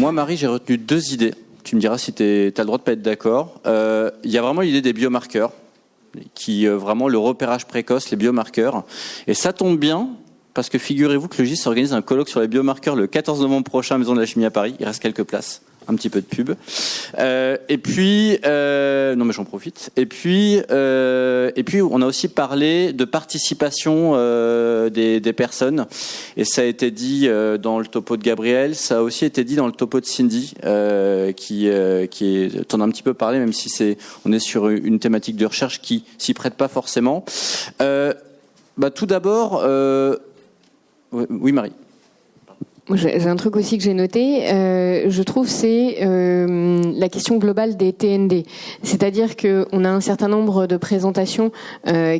Moi, Marie, j'ai retenu 2 idées. Tu me diras si tu as le droit de pas être d'accord. Il y a vraiment l'idée des biomarqueurs, qui vraiment le repérage précoce, les biomarqueurs. Et ça tombe bien, parce que figurez-vous que le GIS organise un colloque sur les biomarqueurs le 14 novembre prochain à Maison de la Chimie à Paris. Il reste quelques places. Un petit peu de pub. Et puis, non mais j'en profite. Et puis, on a aussi parlé de participation des personnes. Et ça a été dit dans le topo de Gabriel. Ça a aussi été dit dans le topo de Cindy, t'en as un petit peu parlé, même si on est sur une thématique de recherche qui s'y prête pas forcément. Tout d'abord, oui Marie. J'ai un truc aussi que j'ai noté, je trouve, c'est la question globale des TND. C'est-à-dire qu'on a un certain nombre de présentations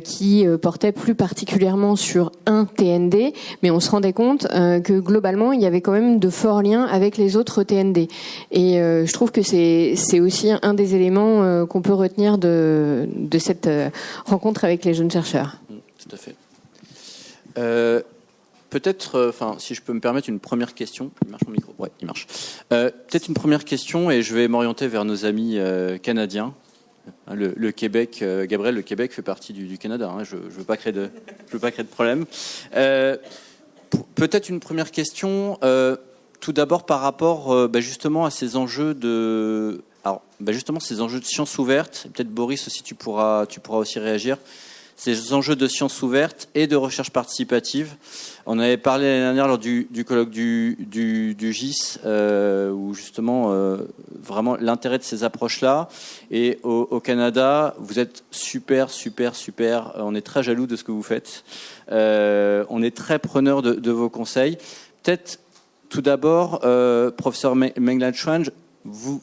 qui portaient plus particulièrement sur un TND, mais on se rendait compte que globalement, il y avait quand même de forts liens avec les autres TND. Et je trouve que c'est aussi un des éléments qu'on peut retenir de cette rencontre avec les jeunes chercheurs. Tout à fait. Peut-être, si je peux me permettre une première question. Il marche mon micro ? Ouais, il marche. Peut-être une première question, et je vais m'orienter vers nos amis canadiens. Le Québec, Gabriel, le Québec fait partie du Canada. Je veux pas créer de problème. Peut-être une première question. Tout d'abord par rapport, justement, à ces enjeux ces enjeux de sciences ouvertes. Peut-être Boris aussi, tu pourras aussi réagir. Ces enjeux de sciences ouvertes et de recherche participative. On avait parlé l'année dernière lors du colloque du GIS, où justement vraiment l'intérêt de ces approches-là. Et au Canada, vous êtes super. On est très jaloux de ce que vous faites. On est très preneur de vos conseils. Peut-être tout d'abord, professeur Menglan-Chuan,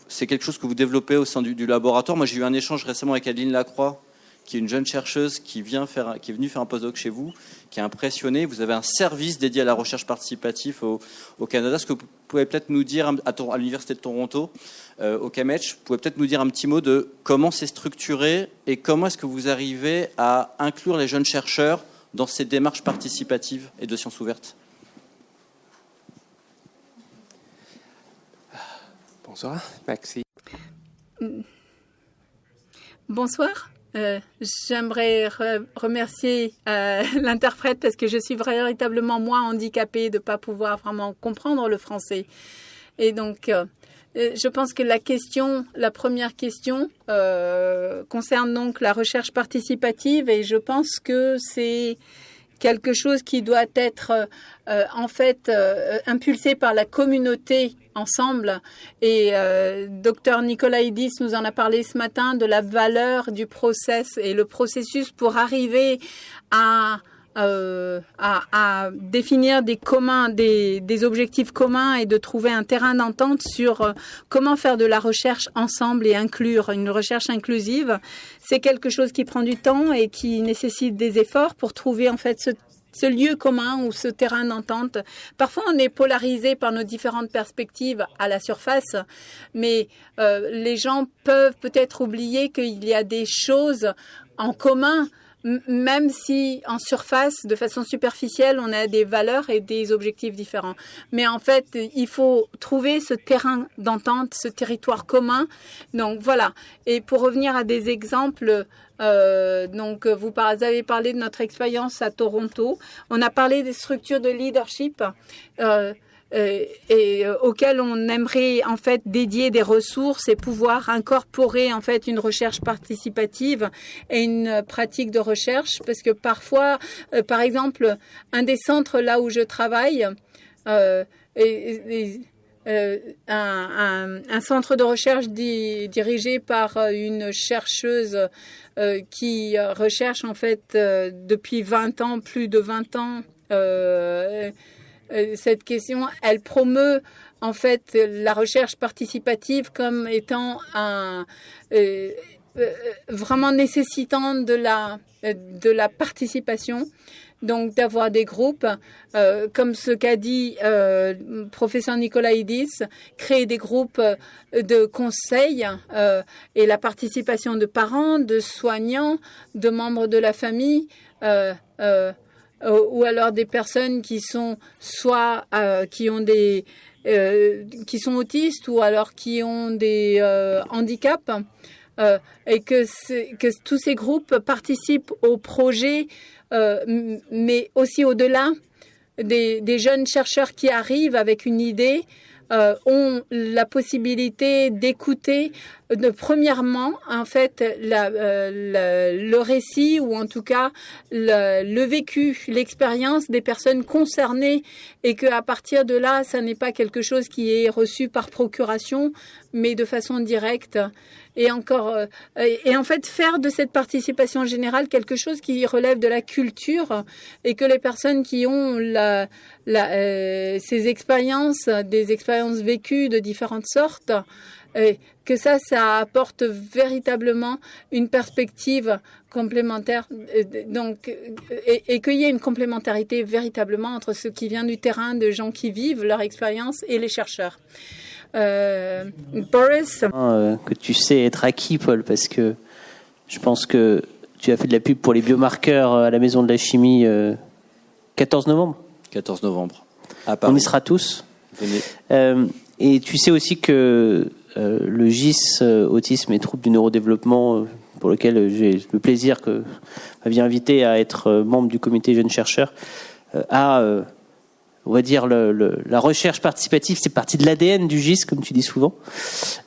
c'est quelque chose que vous développez au sein du laboratoire. Moi, j'ai eu un échange récemment avec Adeline Lacroix, qui est une jeune chercheuse qui est venue faire un postdoc chez vous, qui est impressionnée. Vous avez un service dédié à la recherche participative au Canada. Ce que vous pouvez peut-être nous dire à l'Université de Toronto, au CAMH, vous pouvez peut-être nous dire un petit mot de comment c'est structuré et comment est-ce que vous arrivez à inclure les jeunes chercheurs dans ces démarches participatives et de sciences ouvertes. Bonsoir, Maxime. Bonsoir. J'aimerais remercier l'interprète parce que je suis véritablement moi handicapée de ne pas pouvoir vraiment comprendre le français. Et donc, je pense que la première question concerne donc la recherche participative et je pense que c'est quelque chose qui doit être impulsé par la communauté ensemble. Et Dr Nicolaïdis nous en a parlé ce matin de la valeur du process et le processus pour arriver à définir des objectifs communs et de trouver un terrain d'entente sur comment faire de la recherche ensemble et inclure une recherche inclusive. C'est quelque chose qui prend du temps et qui nécessite des efforts pour trouver en fait ce lieu commun ou ce terrain d'entente. Parfois, on est polarisé par nos différentes perspectives à la surface, mais les gens peuvent peut-être oublier qu'il y a des choses en commun, même si en surface, de façon superficielle, on a des valeurs et des objectifs différents. Mais en fait, il faut trouver ce terrain d'entente, ce territoire commun. Donc voilà. Et pour revenir à des exemples, vous avez parlé de notre expérience à Toronto. On a parlé des structures de leadership auxquelles on aimerait en fait dédier des ressources et pouvoir incorporer en fait une recherche participative et une pratique de recherche, parce que parfois, par exemple, un des centres là où je travaille, un centre de recherche dirigé par une chercheuse qui recherche en fait depuis 20 ans, plus de 20 ans, cette question, elle promeut en fait la recherche participative comme étant vraiment nécessitant de la participation. Donc d'avoir des groupes, comme ce qu'a dit professeur Nicolaïdis, créer des groupes de conseil et la participation de parents, de soignants, de membres de la famille, ou alors des personnes qui sont soit qui ont qui sont autistes ou alors qui ont des handicaps, et que tous ces groupes participent au projet, mais aussi au-delà, des jeunes chercheurs qui arrivent avec une idée ont la possibilité d'écouter premièrement en fait le récit, ou en tout cas le vécu, l'expérience des personnes concernées, et qu'à partir de là, ça n'est pas quelque chose qui est reçu par procuration, mais de façon directe. Et en fait, faire de cette participation générale quelque chose qui relève de la culture, et que les personnes qui ont ces expériences, des expériences vécues de différentes sortes, et que ça apporte véritablement une perspective complémentaire, et qu'il y ait une complémentarité véritablement entre ce qui vient du terrain, de gens qui vivent leur expérience, et les chercheurs. Boris, que tu sais être acquis, Paul, parce que je pense que tu as fait de la pub pour les biomarqueurs à la Maison de la Chimie 14 novembre. 14 novembre. À Paris. On y sera tous. Venez. Et tu sais aussi que le GIS, autisme et troubles du neurodéveloppement, pour lequel j'ai le plaisir que m'aviez invité à être membre du comité jeunes chercheurs, on va dire la recherche participative, c'est partie de l'ADN du GIS, comme tu dis souvent.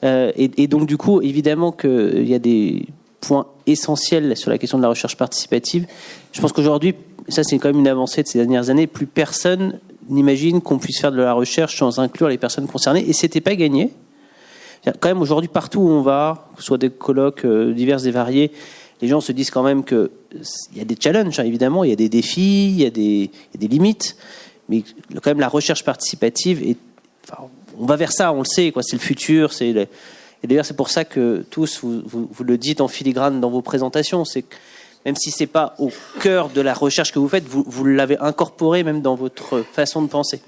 Et donc, du coup, évidemment qu'il y a des points essentiels sur la question de la recherche participative. Je pense qu'aujourd'hui, ça c'est quand même une avancée de ces dernières années, plus personne n'imagine qu'on puisse faire de la recherche sans inclure les personnes concernées, et c'était pas gagné. Quand même, aujourd'hui, partout où on va, que ce soit des colloques divers et variés, les gens se disent quand même qu'il y a des challenges, hein, évidemment, il y a des défis, il y a des limites, mais quand même la recherche participative, on va vers ça, on le sait, quoi, c'est le futur. Et d'ailleurs, c'est pour ça que tous, vous le dites en filigrane dans vos présentations, c'est que même si c'est pas au cœur de la recherche que vous faites, vous l'avez incorporé même dans votre façon de penser.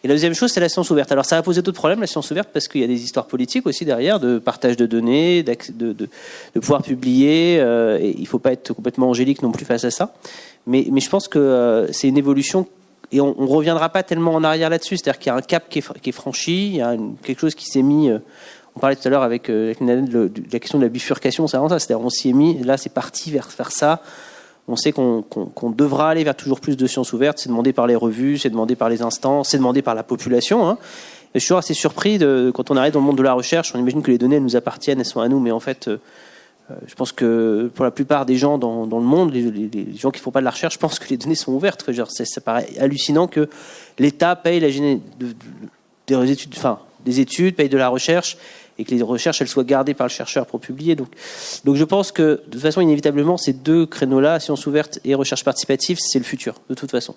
Et la deuxième chose, c'est la science ouverte. Alors ça va poser d'autres problèmes, la science ouverte, parce qu'il y a des histoires politiques aussi derrière, de partage de données, de pouvoir publier, et il ne faut pas être complètement angélique non plus face à ça. Mais je pense que c'est une évolution, et on ne reviendra pas tellement en arrière là-dessus. C'est-à-dire qu'il y a un cap qui est franchi, il y a quelque chose qui s'est mis... On parlait tout à l'heure avec de la question de la bifurcation, c'est vraiment ça. C'est-à-dire on s'y est mis, là c'est parti vers ça. On sait qu'on devra aller vers toujours plus de sciences ouvertes. C'est demandé par les revues, c'est demandé par les instances, c'est demandé par la population. Hein. Et je suis toujours assez surpris quand on arrive dans le monde de la recherche, on imagine que les données elles nous appartiennent, elles sont à nous, mais en fait, je pense que pour la plupart des gens dans le monde, les gens qui ne font pas de la recherche, pensent que les données sont ouvertes. Ça paraît hallucinant que l'État paye des études, paye de la recherche, et que les recherches elles soient gardées par le chercheur pour publier. Donc je pense que de toute façon, inévitablement, ces deux créneaux-là, sciences ouvertes et recherche participative, c'est le futur, de toute façon.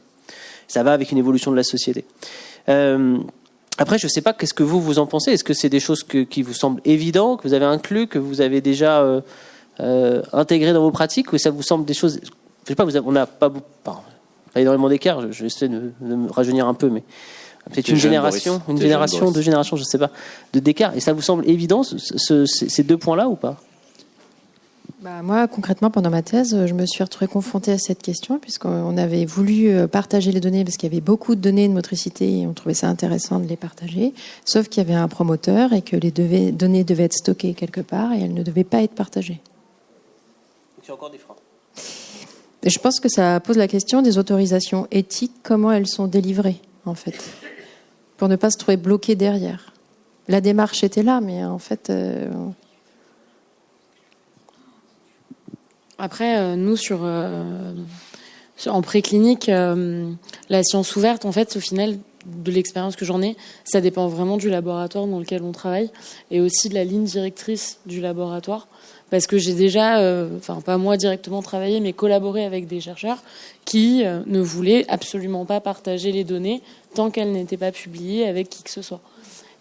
Ça va avec une évolution de la société. Après, je ne sais pas, qu'est-ce que vous en pensez ? Est-ce que c'est des choses qui vous semblent évidentes, que vous avez inclus, que vous avez déjà intégrées dans vos pratiques, ou ça vous semble des choses... Je ne sais pas, on n'a pas énormément d'écart, je vais essayer de me rajeunir un peu, mais... Peut-être deux générations, je ne sais pas, d'écart. Et ça vous semble évident, ces deux points-là, ou pas ? Moi, concrètement, pendant ma thèse, je me suis retrouvée confrontée à cette question, puisqu'on avait voulu partager les données, parce qu'il y avait beaucoup de données de motricité, et on trouvait ça intéressant de les partager, sauf qu'il y avait un promoteur, et que les données devaient être stockées quelque part, et elles ne devaient pas être partagées. Donc, il y a encore des freins. Et je pense que ça pose la question des autorisations éthiques, comment elles sont délivrées, en fait, pour ne pas se trouver bloqué derrière. La démarche était là, mais en fait... Après, nous, en préclinique, la science ouverte, en fait, au final, de l'expérience que j'en ai, ça dépend vraiment du laboratoire dans lequel on travaille et aussi de la ligne directrice du laboratoire. Parce que j'ai déjà, pas moi directement travaillé, mais collaboré avec des chercheurs qui ne voulaient absolument pas partager les données tant qu'elles n'étaient pas publiées avec qui que ce soit.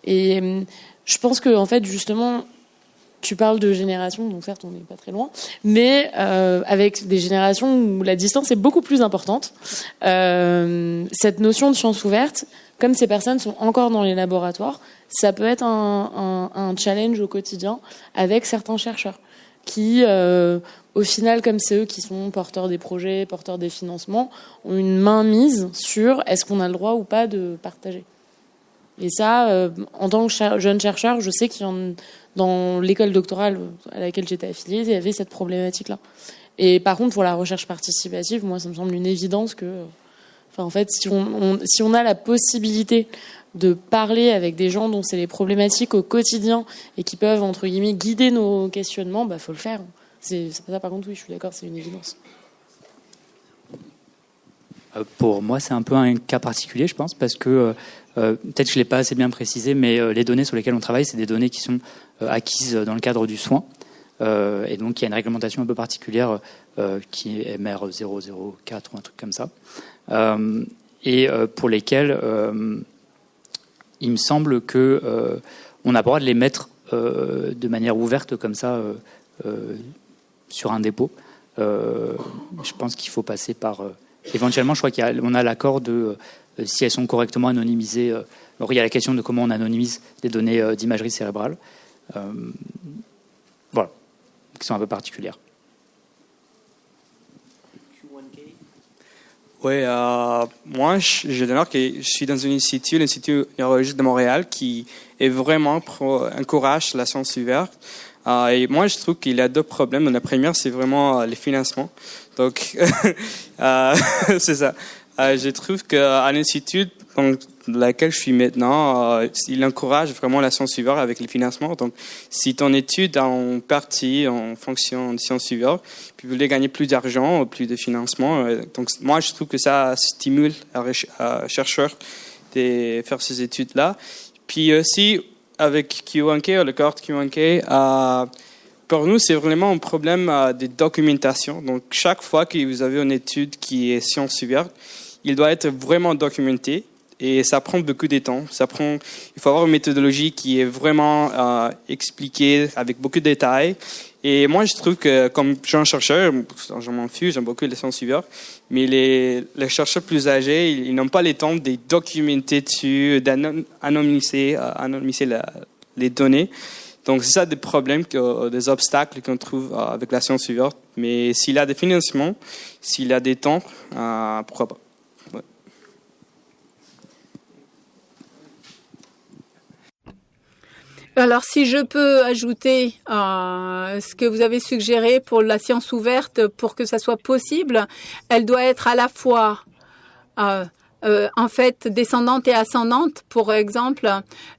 Et je pense que, en fait, justement, tu parles de générations, donc certes, on n'est pas très loin, mais avec des générations où la distance est beaucoup plus importante, cette notion de science ouverte, comme ces personnes sont encore dans les laboratoires, ça peut être un challenge au quotidien avec certains chercheurs. qui, au final, comme c'est eux qui sont porteurs des projets, porteurs des financements, ont une main mise sur est-ce qu'on a le droit ou pas de partager. Et ça, en tant que jeune chercheur, je sais dans l'école doctorale à laquelle j'étais affiliée, il y avait cette problématique-là. Et par contre, pour la recherche participative, moi, ça me semble une évidence que, en fait, si on a la possibilité de parler avec des gens dont c'est les problématiques au quotidien et qui peuvent, entre guillemets, guider nos questionnements, faut le faire. C'est pas ça, par contre, oui, je suis d'accord, c'est une évidence. Pour moi, c'est un peu un cas particulier, je pense, parce que peut-être que je ne l'ai pas assez bien précisé, mais les données sur lesquelles on travaille, c'est des données qui sont acquises dans le cadre du soin. Et donc, il y a une réglementation un peu particulière qui est MR 004 ou un truc comme ça. Et pour lesquelles il me semble que on n'a pas le droit de les mettre de manière ouverte comme ça sur un dépôt. Je pense qu'il faut passer par... éventuellement, je crois qu'on a l'accord de... si elles sont correctement anonymisées. Alors, il y a la question de comment on anonymise des données d'imagerie cérébrale. Voilà, qui sont un peu particulières. Oui, moi, je démarre que je suis dans l'Institut neurologique de Montréal, qui est vraiment encourage la science ouverte. Et moi, je trouve qu'il y a deux problèmes. La première, c'est vraiment les financements. Donc, c'est ça. Je trouve qu'à l'Institut dans lequel je suis maintenant, il encourage vraiment la science ouverte avec les financements. Donc, si ton étude en partie en fonction de science ouverte, puis vous voulez gagner plus d'argent, plus de financement. Donc, moi, je trouve que ça stimule un chercheur de faire ces études-là. Puis aussi, avec QAnK, le cohorte QAnK, pour nous, c'est vraiment un problème de documentation. Donc, chaque fois que vous avez une étude qui est science ouverte, il doit être vraiment documenté et ça prend beaucoup de temps. Il faut avoir une méthodologie qui est vraiment expliquée avec beaucoup de détails. Et moi, je trouve que comme jeune chercheur, je m'en fiche, j'aime beaucoup les sciences ouverte, mais les chercheurs plus âgés, ils n'ont pas le temps de documenter dessus, d'anonymiser les données. Donc, c'est ça des problèmes, des obstacles qu'on trouve avec la science ouverte. Mais s'il y a des financements, s'il y a des temps, pourquoi pas. Ouais. Alors, si je peux ajouter ce que vous avez suggéré pour la science ouverte, pour que ça soit possible, elle doit être à la fois en fait descendante et ascendante. Pour exemple,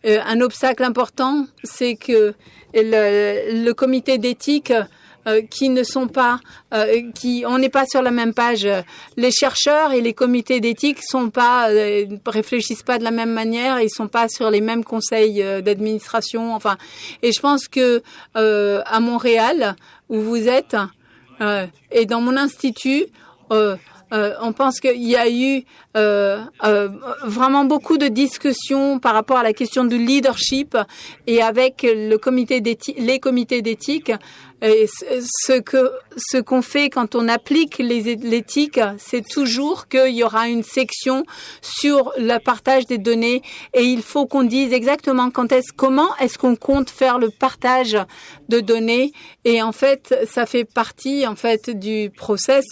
un obstacle important, c'est que le comité d'éthique qui ne sont pas, on n'est pas sur la même page. Les chercheurs et les comités d'éthique réfléchissent pas de la même manière, ils sont pas sur les mêmes conseils d'administration. Enfin, et je pense que à Montréal, où vous êtes, et dans mon institut, on pense qu'il y a eu vraiment beaucoup de discussions par rapport à la question du leadership et avec les comités d'éthique. Et ce qu'on fait quand on applique l'éthique, c'est toujours qu'il y aura une section sur le partage des données et il faut qu'on dise exactement comment est-ce qu'on compte faire le partage de données. Et en fait, ça fait partie en fait du process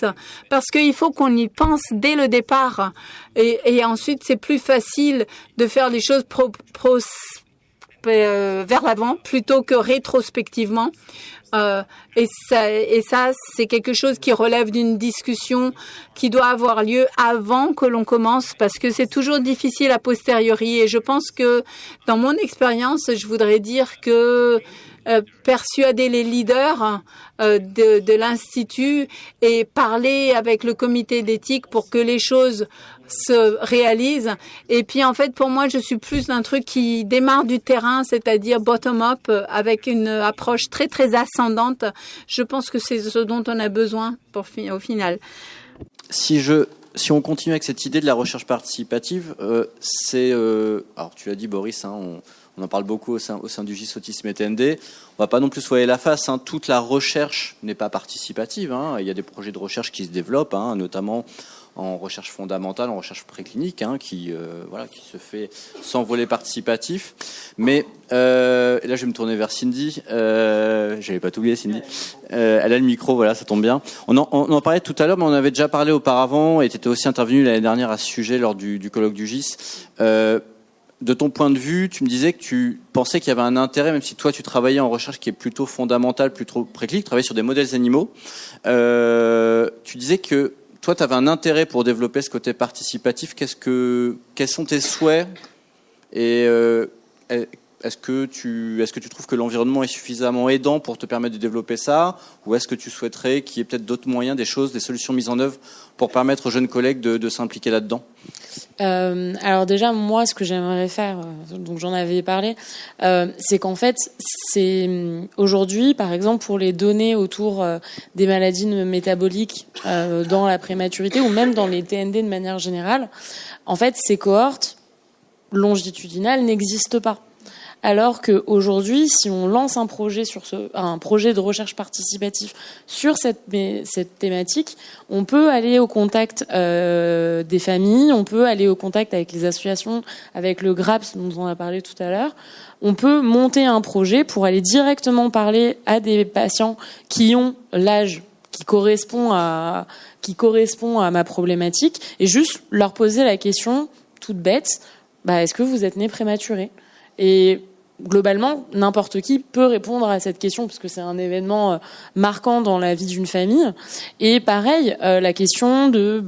parce qu'il faut qu'on y pense dès le départ. Et ensuite, c'est plus facile de faire les choses vers l'avant plutôt que rétrospectivement. Et ça, c'est quelque chose qui relève d'une discussion qui doit avoir lieu avant que l'on commence, parce que c'est toujours difficile a posteriori. Et je pense que, dans mon expérience, je voudrais dire que persuader les leaders de l'Institut et parler avec le comité d'éthique pour que les choses se réalisent. Et puis, en fait, pour moi, je suis plus d'un truc qui démarre du terrain, c'est-à-dire bottom-up, avec une approche très, très ascendante. Je pense que c'est ce dont on a besoin au final. Si on continue avec cette idée de la recherche participative, alors tu l'as dit, Boris, on en parle beaucoup au sein du GIS Autisme et TND. On ne va pas non plus se voiler la face. Toute la recherche n'est pas participative. Il y a des projets de recherche qui se développent, notamment en recherche fondamentale, en recherche préclinique, qui se fait sans volet participatif. Mais et là, je vais me tourner vers Cindy. J'avais pas tout oublié, Cindy. Elle a le micro, voilà, ça tombe bien. On en parlait tout à l'heure, mais on avait déjà parlé auparavant, et tu étais aussi intervenu l'année dernière à ce sujet lors du colloque du GIS. De ton point de vue, tu me disais que tu pensais qu'il y avait un intérêt, même si toi tu travaillais en recherche qui est plutôt fondamentale, plutôt préclinique, tu travaillais sur des modèles animaux. Tu disais que toi tu avais un intérêt pour développer ce côté participatif. Quels sont tes souhaits et est-ce que tu trouves que l'environnement est suffisamment aidant pour te permettre de développer ça, ou est-ce que tu souhaiterais qu'il y ait peut-être d'autres moyens, des solutions mises en œuvre pour permettre aux jeunes collègues de s'impliquer là-dedans? Alors déjà, moi, ce que j'aimerais faire, donc j'en avais parlé, c'est qu'en fait, c'est aujourd'hui, par exemple, pour les données autour des maladies métaboliques dans la prématurité ou même dans les TND de manière générale, en fait, ces cohortes longitudinales n'existent pas. Alors qu'aujourd'hui, si on lance un projet de recherche participatif sur cette thématique, on peut aller au contact des familles, on peut aller au contact avec les associations, avec le GRAPS dont on a parlé tout à l'heure. On peut monter un projet pour aller directement parler à des patients qui ont l'âge qui correspond à ma problématique et juste leur poser la question toute bête, est-ce que vous êtes né prématuré ? Et globalement, n'importe qui peut répondre à cette question parce que c'est un événement marquant dans la vie d'une famille. Et pareil, la question de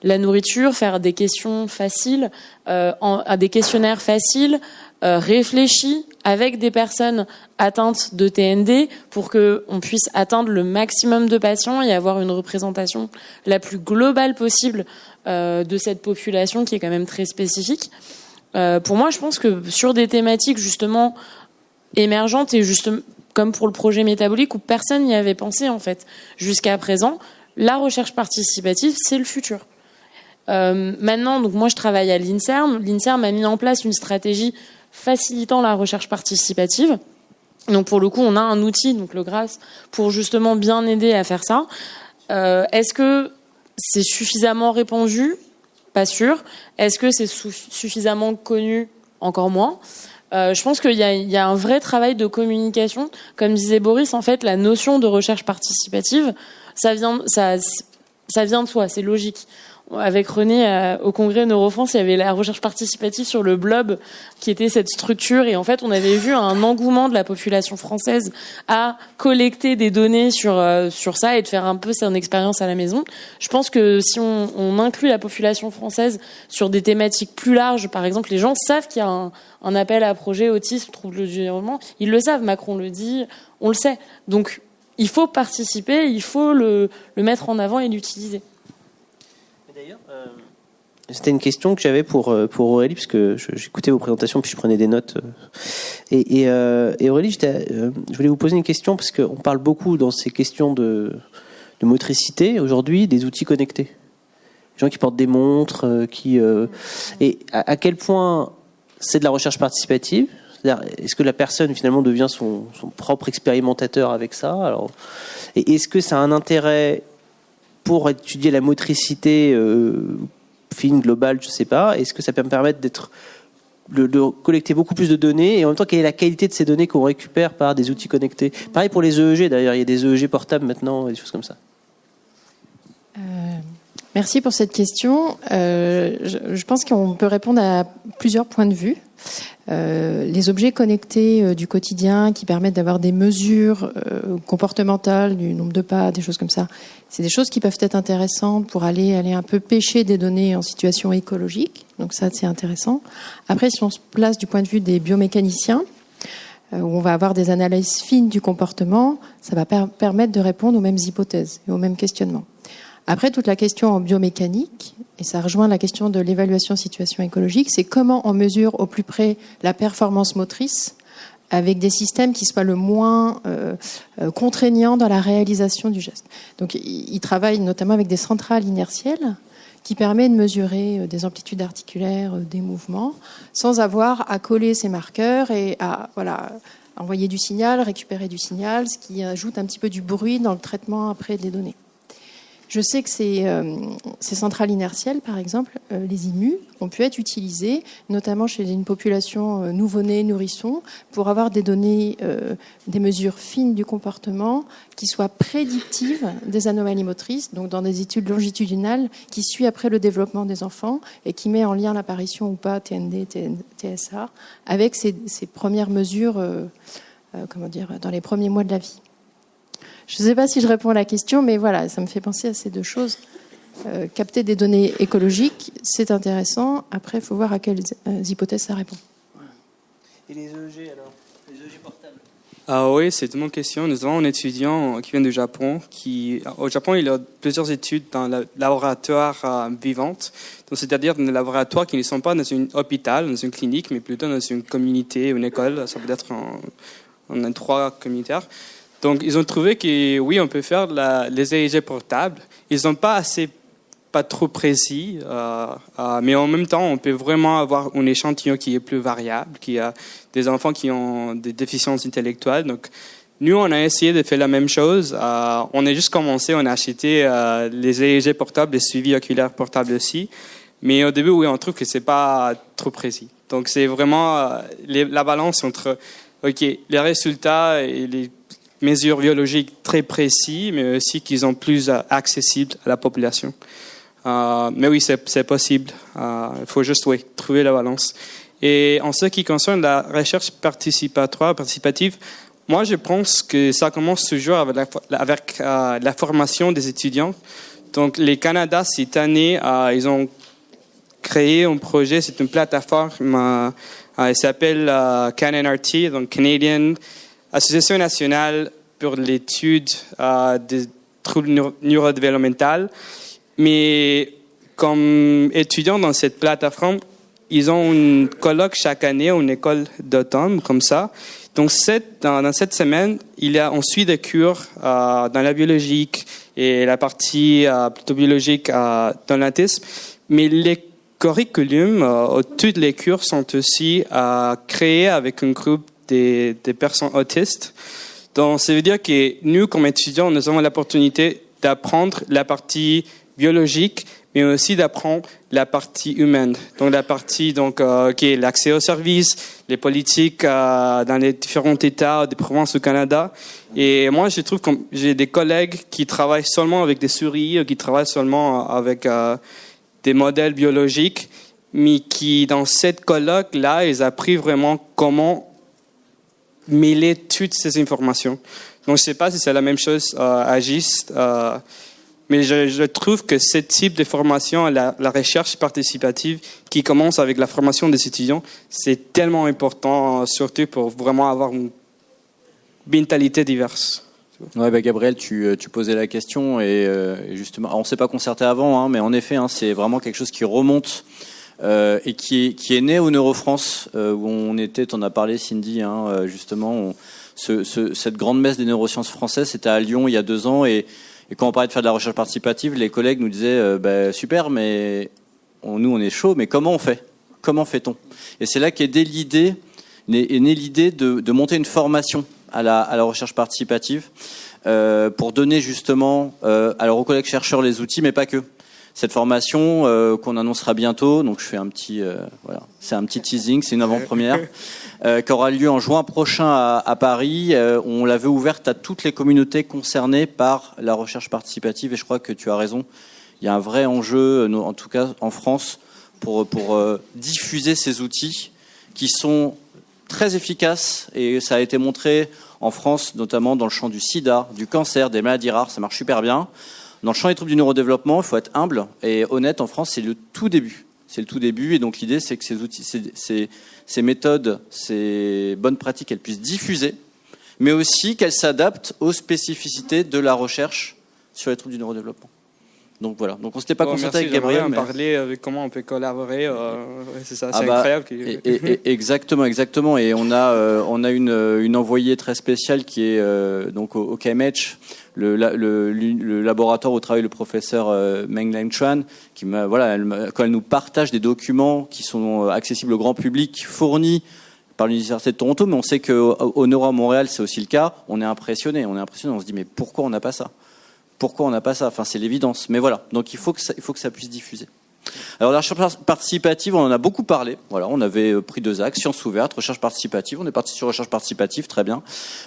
la nourriture, faire des questions faciles, des questionnaires faciles, réfléchis avec des personnes atteintes de TND pour que on puisse atteindre le maximum de patients et avoir une représentation la plus globale possible de cette population qui est quand même très spécifique. Pour moi, je pense que sur des thématiques justement émergentes et justement comme pour le projet métabolique où personne n'y avait pensé en fait jusqu'à présent, la recherche participative c'est le futur. Maintenant, donc moi je travaille à l'INSERM. L'INSERM a mis en place une stratégie facilitant la recherche participative. Donc pour le coup, on a un outil, donc le GRAS, pour justement bien aider à faire ça. Est-ce que c'est suffisamment répandu ? Pas sûr. Est-ce que c'est suffisamment connu? Encore moins. Je pense qu'il y a un vrai travail de communication. Comme disait Boris, en fait, la notion de recherche participative, ça vient de soi, c'est logique. Avec René, au congrès Neurofrance, il y avait la recherche participative sur le blob, qui était cette structure. Et en fait, on avait vu un engouement de la population française à collecter des données sur ça et de faire un peu son expérience à la maison. Je pense que si on inclut la population française sur des thématiques plus larges, par exemple, les gens savent qu'il y a un appel à projet autisme, trouble du développement. Ils le savent, Macron le dit, on le sait. Donc, il faut participer, il faut le mettre en avant et l'utiliser. C'était une question que j'avais pour Aurélie, parce que j'écoutais vos présentations puis je prenais des notes. Et Aurélie, je voulais vous poser une question parce qu'on parle beaucoup dans ces questions de motricité aujourd'hui des outils connectés. Les gens qui portent des montres, et à quel point c'est de la recherche participative. C'est-à-dire, est-ce que la personne finalement devient son propre expérimentateur avec ça? Alors, et est-ce que ça a un intérêt pour étudier la motricité fine, globale, je sais pas? Est-ce que ça peut me permettre de collecter beaucoup plus de données et en même temps quelle est la qualité de ces données qu'on récupère par des outils connectés? Pareil pour les EEG d'ailleurs, il y a des EEG portables maintenant et des choses comme ça. Merci pour cette question. Je pense qu'on peut répondre à plusieurs points de vue. Les objets connectés du quotidien qui permettent d'avoir des mesures comportementales, du nombre de pas, des choses comme ça, c'est des choses qui peuvent être intéressantes pour aller un peu pêcher des données en situation écologique. Donc ça, c'est intéressant. Après, si on se place du point de vue des biomécaniciens, où on va avoir des analyses fines du comportement, ça va permettre de répondre aux mêmes hypothèses et aux mêmes questionnements. Après, toute la question en biomécanique, et ça rejoint la question de l'évaluation situation écologique, c'est comment on mesure au plus près la performance motrice avec des systèmes qui soient le moins contraignants dans la réalisation du geste. Donc, ils travaillent notamment avec des centrales inertielles qui permettent de mesurer des amplitudes articulaires, des mouvements, sans avoir à coller ces marqueurs et à envoyer du signal, récupérer du signal, ce qui ajoute un petit peu du bruit dans le traitement après des données. Je sais que ces centrales inertielles, par exemple, les IMU, ont pu être utilisées, notamment chez une population nouveau-née, nourrisson, pour avoir des données, des mesures fines du comportement qui soient prédictives des anomalies motrices, donc dans des études longitudinales qui suivent après le développement des enfants et qui met en lien l'apparition ou pas TND, TSA, avec ces premières mesures, dans les premiers mois de la vie. Je ne sais pas si je réponds à la question, mais voilà, ça me fait penser à ces deux choses. Capter des données écologiques, c'est intéressant. Après, il faut voir à quelles hypothèses ça répond. Et les EEG, alors? Les EEG portables? Ah oui, c'est une bonne question. Nous avons un étudiant qui vient du Japon. Au Japon, il a plusieurs études dans le laboratoire vivante. Donc, c'est-à-dire dans des laboratoires qui ne sont pas dans un hôpital, dans une clinique, mais plutôt dans une communauté, une école. Ça peut être en endroit communautaire. Donc, ils ont trouvé que oui, on peut faire les EEG portables. Ils sont pas trop précis, mais en même temps, on peut vraiment avoir un échantillon qui est plus variable, qui a des enfants qui ont des déficiences intellectuelles. Donc, nous, on a essayé de faire la même chose. On a juste commencé, on a acheté les EEG portables, les suivis oculaires portables aussi. Mais au début, oui, on trouve que c'est pas trop précis. Donc, c'est vraiment la balance entre, OK, les résultats et les mesures biologiques très précis, mais aussi qu'ils sont plus accessibles à la population. Mais oui, c'est possible. Il faut juste trouver la balance. Et en ce qui concerne la recherche participative, moi, je pense que ça commence toujours avec la formation des étudiants. Donc, les Canada, cette année, ils ont créé un projet, c'est une plateforme, elle s'appelle CanNRT, donc Canadian Association nationale pour l'étude des troubles neurodéveloppementaux. Mais comme étudiants dans cette plateforme, ils ont une colloque chaque année, une école d'automne, comme ça. Donc, dans cette semaine, on suit des cours dans la biologique et la partie plutôt biologique dans l'autisme. Mais les curriculums, tous les cours sont aussi créés avec un groupe des personnes autistes. Donc, ça veut dire que nous, comme étudiants, nous avons l'opportunité d'apprendre la partie biologique, mais aussi d'apprendre la partie humaine. Donc, la partie qui est l'accès aux services, les politiques dans les différents États, des provinces au Canada. Et moi, je trouve que j'ai des collègues qui travaillent seulement avec des souris, qui travaillent seulement avec des modèles biologiques, mais qui, dans cette colloque-là, ils ont appris vraiment comment mêler toutes ces informations. Donc, je ne sais pas si c'est la même chose à GIS, mais je trouve que ce type de formation, la recherche participative qui commence avec la formation des étudiants, c'est tellement important, surtout pour vraiment avoir une mentalité diverse. Ouais, Gabriel, tu posais la question et justement, on ne s'est pas concerté avant, mais en effet, c'est vraiment quelque chose qui remonte et qui est né au Neurofrance où on était. T'en as parlé, Cindy, justement. Cette grande messe des neurosciences françaises, c'était à Lyon il y a 2 ans et quand on parlait de faire de la recherche participative, les collègues nous disaient super, mais nous on est chaud, mais comment on fait? Comment fait-on? Et c'est là qu'est née l'idée de monter une formation à la recherche participative pour donner justement aux collègues chercheurs les outils, mais pas que. Cette formation qu'on annoncera bientôt, donc je fais c'est un petit teasing, c'est une avant-première, qui aura lieu en juin prochain à Paris. On l'avait ouverte à toutes les communautés concernées par la recherche participative et je crois que tu as raison. Il y a un vrai enjeu, en tout cas en France, pour diffuser ces outils qui sont très efficaces et ça a été montré en France, notamment dans le champ du sida, du cancer, des maladies rares, ça marche super bien. Dans le champ des troubles du neurodéveloppement, il faut être humble et honnête. En France, c'est le tout début. C'est le tout début. Et donc, l'idée, c'est que ces outils, ces méthodes, ces bonnes pratiques, elles puissent diffuser, mais aussi qu'elles s'adaptent aux spécificités de la recherche sur les troubles du neurodéveloppement. Donc, voilà. Donc, on ne s'était pas concerté avec Gabriel. On parler avec comment on peut collaborer. C'est ça, c'est incroyable. Exactement. Et on a une envoyée très spéciale qui est donc au KMH, le laboratoire où travaille le professeur Meng Lang Chuan, quand elle nous partage des documents qui sont accessibles au grand public, fournis par l'Université de Toronto, mais on sait qu'au Neuro à Montréal, c'est aussi le cas, on est impressionné, on se dit mais pourquoi on n'a pas ça? pourquoi on n'a pas ça. Enfin, c'est l'évidence. Mais voilà, donc il faut que ça puisse diffuser. Alors la recherche participative, on en a beaucoup parlé. Voilà, on avait pris 2 axes, sciences ouvertes, recherche participative. On est parti sur recherche participative, très bien.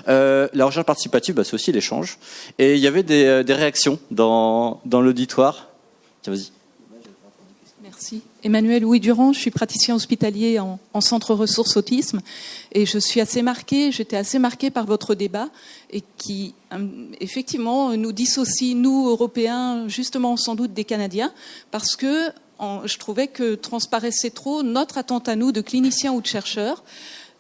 La recherche participative, c'est aussi l'échange. Et il y avait des réactions dans l'auditoire. Tiens, vas-y. Merci. Emmanuel Louis-Durand, je suis praticien hospitalier en centre ressources autisme et j'étais assez marquée par votre débat et qui, effectivement, nous dissocie, nous, Européens, justement, sans doute des Canadiens, parce que je trouvais que transparaissait trop notre attente à nous de cliniciens ou de chercheurs.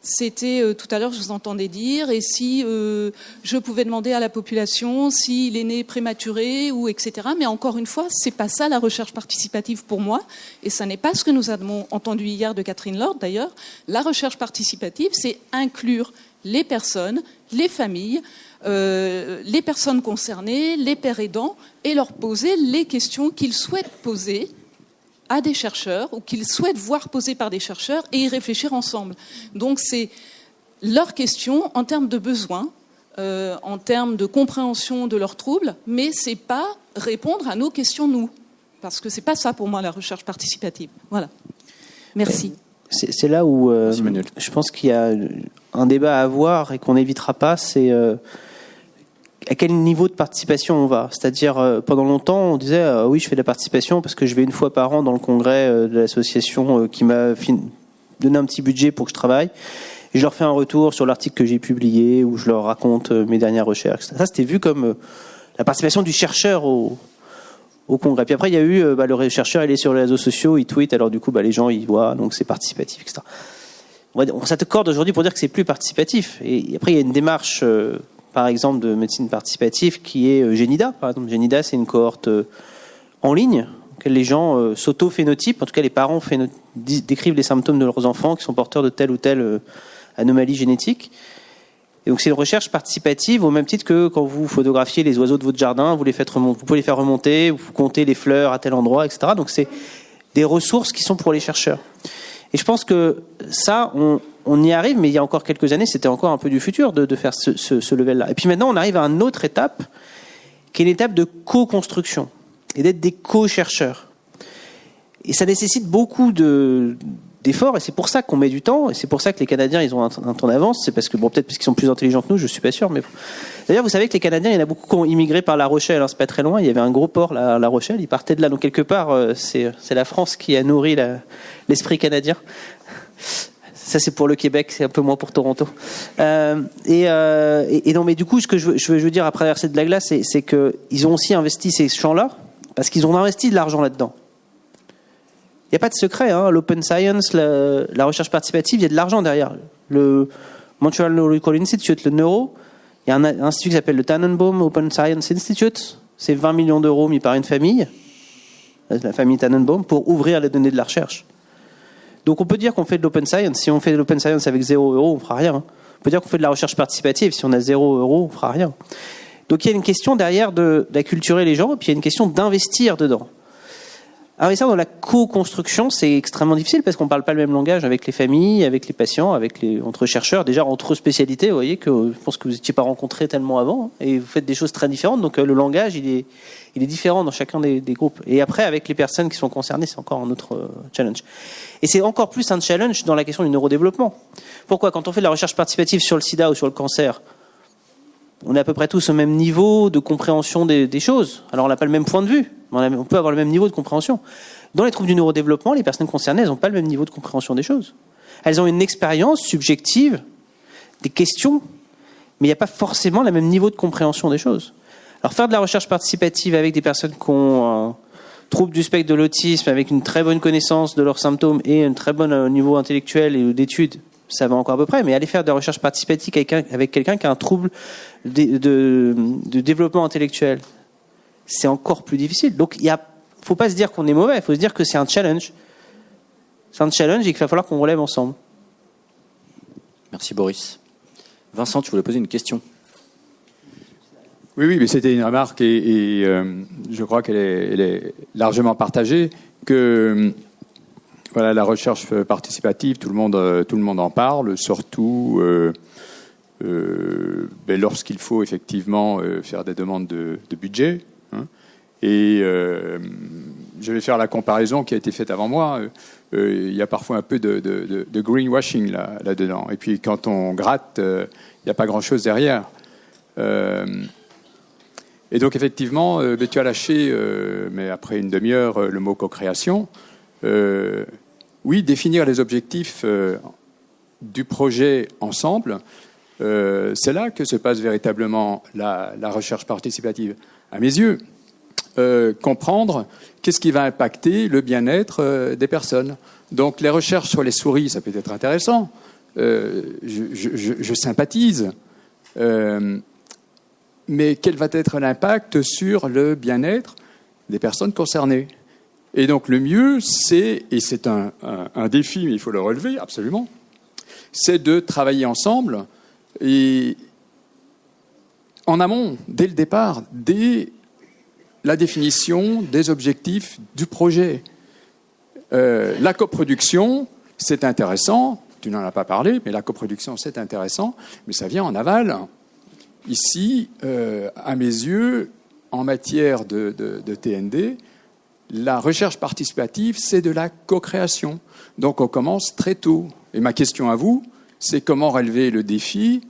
C'était, tout à l'heure, je vous entendais dire, et si je pouvais demander à la population s'il est né prématuré, ou etc. Mais encore une fois, c'est pas ça la recherche participative pour moi, et ça n'est pas ce que nous avons entendu hier de Catherine Lord, d'ailleurs. La recherche participative, c'est inclure les personnes, les familles, les personnes concernées, les pères aidants, et leur poser les questions qu'ils souhaitent poser à des chercheurs ou qu'ils souhaitent voir posées par des chercheurs et y réfléchir ensemble. Donc c'est leur question en termes de besoins, en termes de compréhension de leurs troubles, mais c'est pas répondre à nos questions nous, parce que c'est pas ça pour moi la recherche participative. Voilà. Merci. C'est là où je pense qu'il y a un débat à avoir et qu'on n'évitera pas, c'est à quel niveau de participation on va. C'est-à-dire, pendant longtemps, on disait oui, je fais de la participation parce que je vais une fois par an dans le congrès de l'association qui m'a donné un petit budget pour que je travaille. Et je leur fais un retour sur l'article que j'ai publié ou je leur raconte mes dernières recherches. Ça, c'était vu comme la participation du chercheur au congrès. Puis après, il y a eu le chercheur, il est sur les réseaux sociaux, il tweet, alors du coup, les gens, ils voient, donc c'est participatif, etc. On s'accorde aujourd'hui pour dire que c'est plus participatif. Et après, il y a une démarche... par exemple, de médecine participative, qui est Génida. Par exemple, Génida, c'est une cohorte en ligne, dans laquelle les gens s'auto-phénotypent, en tout cas les parents décrivent les symptômes de leurs enfants qui sont porteurs de telle ou telle anomalie génétique. Et donc c'est une recherche participative, au même titre que quand vous photographiez les oiseaux de votre jardin, vous pouvez les faire remonter, vous comptez les fleurs à tel endroit, etc. Donc c'est des ressources qui sont pour les chercheurs. Et je pense que ça, on y arrive, mais il y a encore quelques années, c'était encore un peu du futur de faire ce level-là. Et puis maintenant, on arrive à une autre étape, qui est l'étape de co-construction, et d'être des co-chercheurs. Et ça nécessite beaucoup d'efforts, et c'est pour ça qu'on met du temps, et c'est pour ça que les Canadiens, ils ont un temps d'avance. C'est parce que, peut-être parce qu'ils sont plus intelligents que nous, je suis pas sûr, mais d'ailleurs, vous savez que les Canadiens, il y en a beaucoup qui ont immigré par La Rochelle, c'est pas très loin, il y avait un gros port, La Rochelle, ils partaient de là. Donc quelque part, c'est la France qui a nourri l'esprit canadien. Ça, c'est pour le Québec, c'est un peu moins pour Toronto. Et non, mais du coup, ce que je veux dire à travers cette blague-là, c'est qu'ils ont aussi investi ces champs-là, parce qu'ils ont investi de l'argent là-dedans. Il n'y a pas de secret, l'open science, la recherche participative, il y a de l'argent derrière. Le Montreal Neurological Institute, le neuro, il y a un institut qui s'appelle le Tannenbaum Open Science Institute, c'est 20 millions d'euros mis par une famille, la famille Tannenbaum, pour ouvrir les données de la recherche. Donc on peut dire qu'on fait de l'open science. Si on fait de l'open science avec 0 €, on fera rien. On peut dire qu'on fait de la recherche participative. Si on a 0 €, on fera rien. Donc il y a une question derrière d'acculturer les gens, et puis il y a une question d'investir dedans. Investir dans la co-construction, c'est extrêmement difficile parce qu'on ne parle pas le même langage avec les familles, avec les patients, entre chercheurs, déjà entre spécialités. Vous voyez que je pense que vous n'étiez pas rencontrés tellement avant, et vous faites des choses très différentes. Donc le langage, il est différent dans chacun des groupes. Et après, avec les personnes qui sont concernées, c'est encore un autre challenge. Et c'est encore plus un challenge dans la question du neurodéveloppement. Pourquoi ? Quand on fait de la recherche participative sur le sida ou sur le cancer, on est à peu près tous au même niveau de compréhension des choses. Alors on n'a pas le même point de vue, mais on peut avoir le même niveau de compréhension. Dans les troubles du neurodéveloppement, les personnes concernées, elles n'ont pas le même niveau de compréhension des choses. Elles ont une expérience subjective, des questions, mais il n'y a pas forcément le même niveau de compréhension des choses. Alors faire de la recherche participative avec des personnes qui ont un trouble du spectre de l'autisme, avec une très bonne connaissance de leurs symptômes et un très bon niveau intellectuel et d'études, ça va encore à peu près, mais aller faire de la recherche participative avec quelqu'un qui a un trouble de développement intellectuel, c'est encore plus difficile. Donc il faut pas se dire qu'on est mauvais, il faut se dire que c'est un challenge. C'est un challenge et qu'il va falloir qu'on relève ensemble. Merci Boris. Vincent, tu voulais poser une question ? Oui, mais c'était une remarque et je crois qu'elle est largement partagée que voilà, la recherche participative, tout le monde en parle, surtout lorsqu'il faut effectivement faire des demandes de budget. hein. Et je vais faire la comparaison qui a été faite avant moi. Il y a parfois un peu de greenwashing là-dedans. Et puis quand on gratte, il n'y a pas grand-chose derrière. Et donc effectivement, tu as lâché, mais après une demi-heure, le mot co-création. Oui, définir les objectifs du projet ensemble, c'est là que se passe véritablement la recherche participative. À mes yeux, comprendre qu'est-ce qui va impacter le bien-être des personnes. Donc les recherches sur les souris, ça peut être intéressant. Je sympathise. Mais quel va être l'impact sur le bien-être des personnes concernées? Et donc le mieux, c'est, et c'est un défi, mais il faut le relever absolument, c'est de travailler ensemble et en amont, dès le départ, dès la définition des objectifs du projet. La coproduction, c'est intéressant, tu n'en as pas parlé, mais la coproduction, c'est intéressant, mais ça vient en aval. Ici, à mes yeux, en matière de TND, la recherche participative, c'est de la co-création. Donc on commence très tôt. Et ma question à vous, c'est comment relever le défi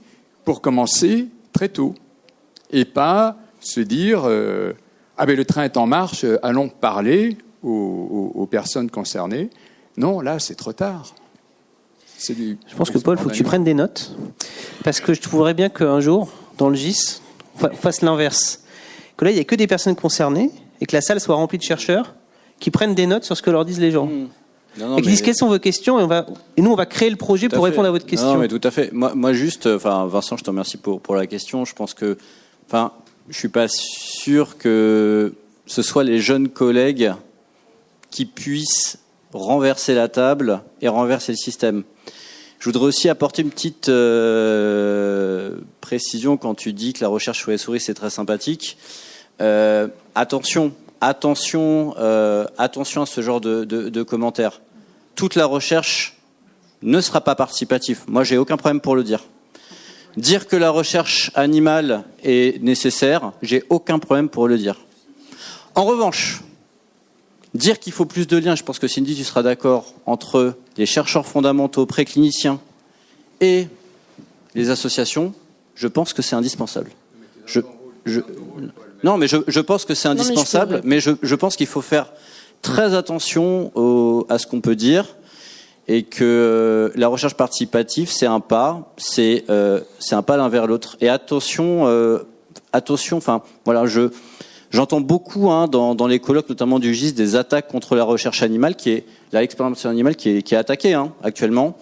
pour commencer très tôt. Et pas se dire ah ben le train est en marche, allons parler aux personnes concernées. Non, là c'est trop tard. Je pense que Paul, il faut que tu prennes des notes, parce que je voudrais bien qu'un jour, dans le GIS, on fasse l'inverse. Que là, il n'y a que des personnes concernées, et que la salle soit remplie de chercheurs qui prennent des notes sur ce que leur disent les gens. Non, et qui disent quelles sont vos questions, et nous, on va créer le projet pour répondre à votre question. Non, mais tout à fait. Moi juste, Vincent, je te remercie pour la question. Je pense que, je suis pas sûr que ce soit les jeunes collègues qui puissent renverser la table et renverser le système. Je voudrais aussi apporter une petite précision quand tu dis que la recherche sur les souris c'est très sympathique. Attention à ce genre de commentaires. Toute la recherche ne sera pas participative. Moi, j'ai aucun problème pour le dire. Dire que la recherche animale est nécessaire, j'ai aucun problème pour le dire. En revanche, dire qu'il faut plus de liens, je pense que Cindy, tu seras d'accord, entre les chercheurs fondamentaux, précliniciens et les associations, je pense que c'est indispensable. Non, mais je pense que c'est indispensable, mais je pense qu'il faut faire très attention à ce qu'on peut dire et que la recherche participative, c'est un pas l'un vers l'autre. Et attention, j'entends beaucoup dans les colloques, notamment du GIS, des attaques contre la recherche animale, l'expérimentation animale qui est attaquée actuellement.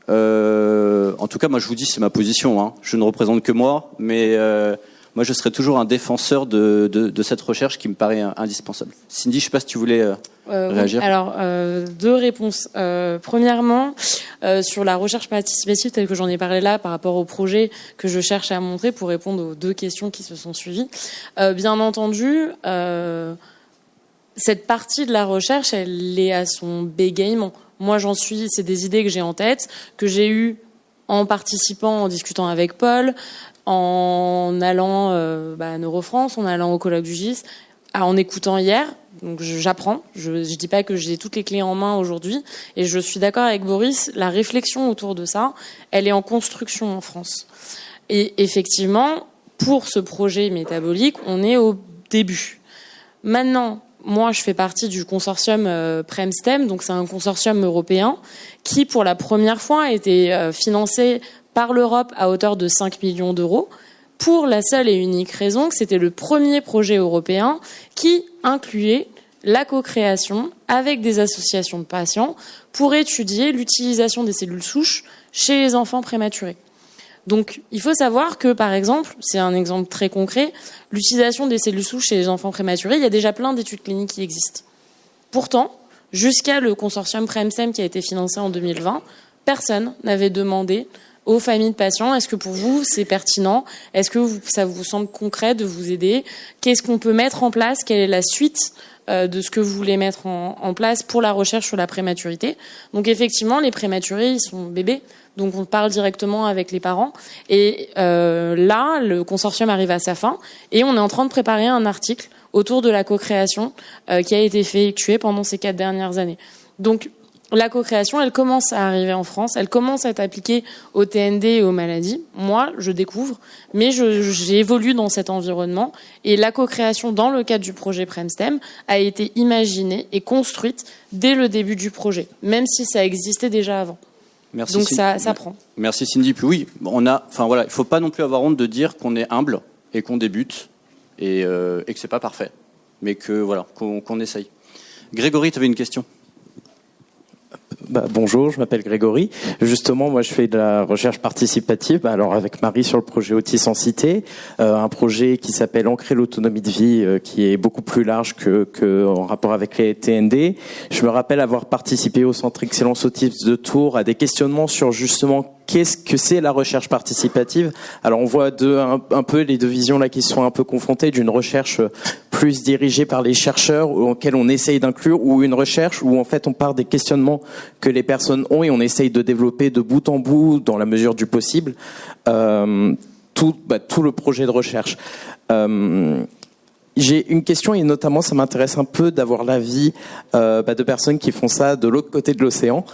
En tout cas, moi je vous dis, c'est ma position. Je ne représente que moi, mais moi je serai toujours un défenseur de cette recherche qui me paraît indispensable. Cindy, je ne sais pas si tu voulais réagir. Oui. Alors, deux réponses. Premièrement, sur la recherche participative, telle que j'en ai parlé là, par rapport au projet que je cherche à montrer pour répondre aux deux questions qui se sont suivies. Bien entendu, cette partie de la recherche, elle est à son bégaiement. Moi, c'est des idées que j'ai en tête, que j'ai eues en participant, en discutant avec Paul, en allant à Neurofrance, en allant au colloque du GIS, en écoutant hier. Donc j'apprends. Je dis pas que j'ai toutes les clés en main aujourd'hui, et je suis d'accord avec Boris. La réflexion autour de ça, elle est en construction en France. Et effectivement, pour ce projet métabolique, on est au début. Maintenant, moi, je fais partie du consortium PREMSTEM, donc c'est un consortium européen qui, pour la première fois, a été financé par l'Europe à hauteur de 5 millions d'euros, pour la seule et unique raison que c'était le premier projet européen qui incluait la co-création avec des associations de patients pour étudier l'utilisation des cellules souches chez les enfants prématurés. Donc, il faut savoir que, par exemple, c'est un exemple très concret, l'utilisation des cellules souches chez les enfants prématurés, il y a déjà plein d'études cliniques qui existent. Pourtant, jusqu'à le consortium PREMSTEM qui a été financé en 2020, personne n'avait demandé aux familles de patients. Est-ce que pour vous, c'est pertinent? Est-ce que ça vous semble concret de vous aider? Qu'est-ce qu'on peut mettre en place? Quelle est la suite de ce que vous voulez mettre en place pour la recherche sur la prématurité? Donc effectivement, les prématurés, ils sont bébés. Donc on parle directement avec les parents. Et là, le consortium arrive à sa fin et on est en train de préparer un article autour de la co-création qui a été effectuée pendant ces 4 dernières années. Donc la co-création, elle commence à arriver en France, elle commence à être appliquée aux TND et aux maladies. Moi, je découvre, mais j'ai évolué dans cet environnement. Et la co-création, dans le cadre du projet PremStem, a été imaginée et construite dès le début du projet, même si ça existait déjà avant. Merci. Donc ça prend. Merci Cindy. Puis oui, il faut pas non plus avoir honte de dire qu'on est humble et qu'on débute et que c'est pas parfait, mais qu'on essaye. Grégory, tu avais une question. Bonjour, je m'appelle Grégory. Justement, moi, je fais de la recherche participative. Alors, avec Marie sur le projet Autisensité, un projet qui s'appelle Ancrer l'autonomie de vie, qui est beaucoup plus large que en rapport avec les TND. Je me rappelle avoir participé au Centre Excellence Autisme de Tours à des questionnements sur justement qu'est-ce que c'est la recherche participative. Alors on voit un peu les deux visions là qui sont un peu confrontées, d'une recherche plus dirigée par les chercheurs auxquels on essaye d'inclure, ou une recherche où en fait on part des questionnements que les personnes ont et on essaye de développer de bout en bout dans la mesure du possible tout le projet de recherche. J'ai une question et notamment ça m'intéresse un peu d'avoir l'avis de personnes qui font ça de l'autre côté de l'océan.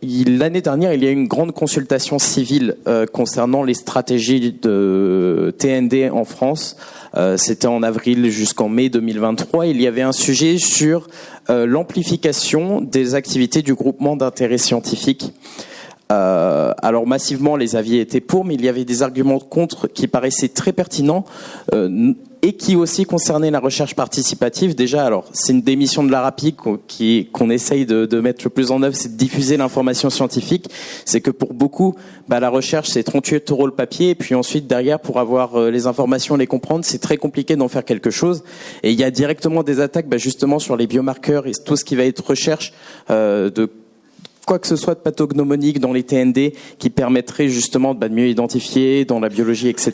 L'année dernière, il y a eu une grande consultation civile concernant les stratégies de TND en France. C'était en avril jusqu'en mai 2023. Il y avait un sujet sur l'amplification des activités du groupement d'intérêt scientifique. Alors massivement, les avis étaient pour, mais il y avait des arguments contre qui paraissaient très pertinents et qui aussi concernaient la recherche participative. Déjà, alors c'est une des missions de l'ARAPI qu'on essaye de mettre le plus en œuvre, c'est de diffuser l'information scientifique. C'est que pour beaucoup, la recherche c'est 38 € le papier, et puis ensuite derrière pour avoir les informations, les comprendre, c'est très compliqué d'en faire quelque chose. Et il y a directement des attaques justement sur les biomarqueurs et tout ce qui va être recherche de quoi que ce soit de pathognomonique dans les TND qui permettrait justement de mieux identifier dans la biologie, etc.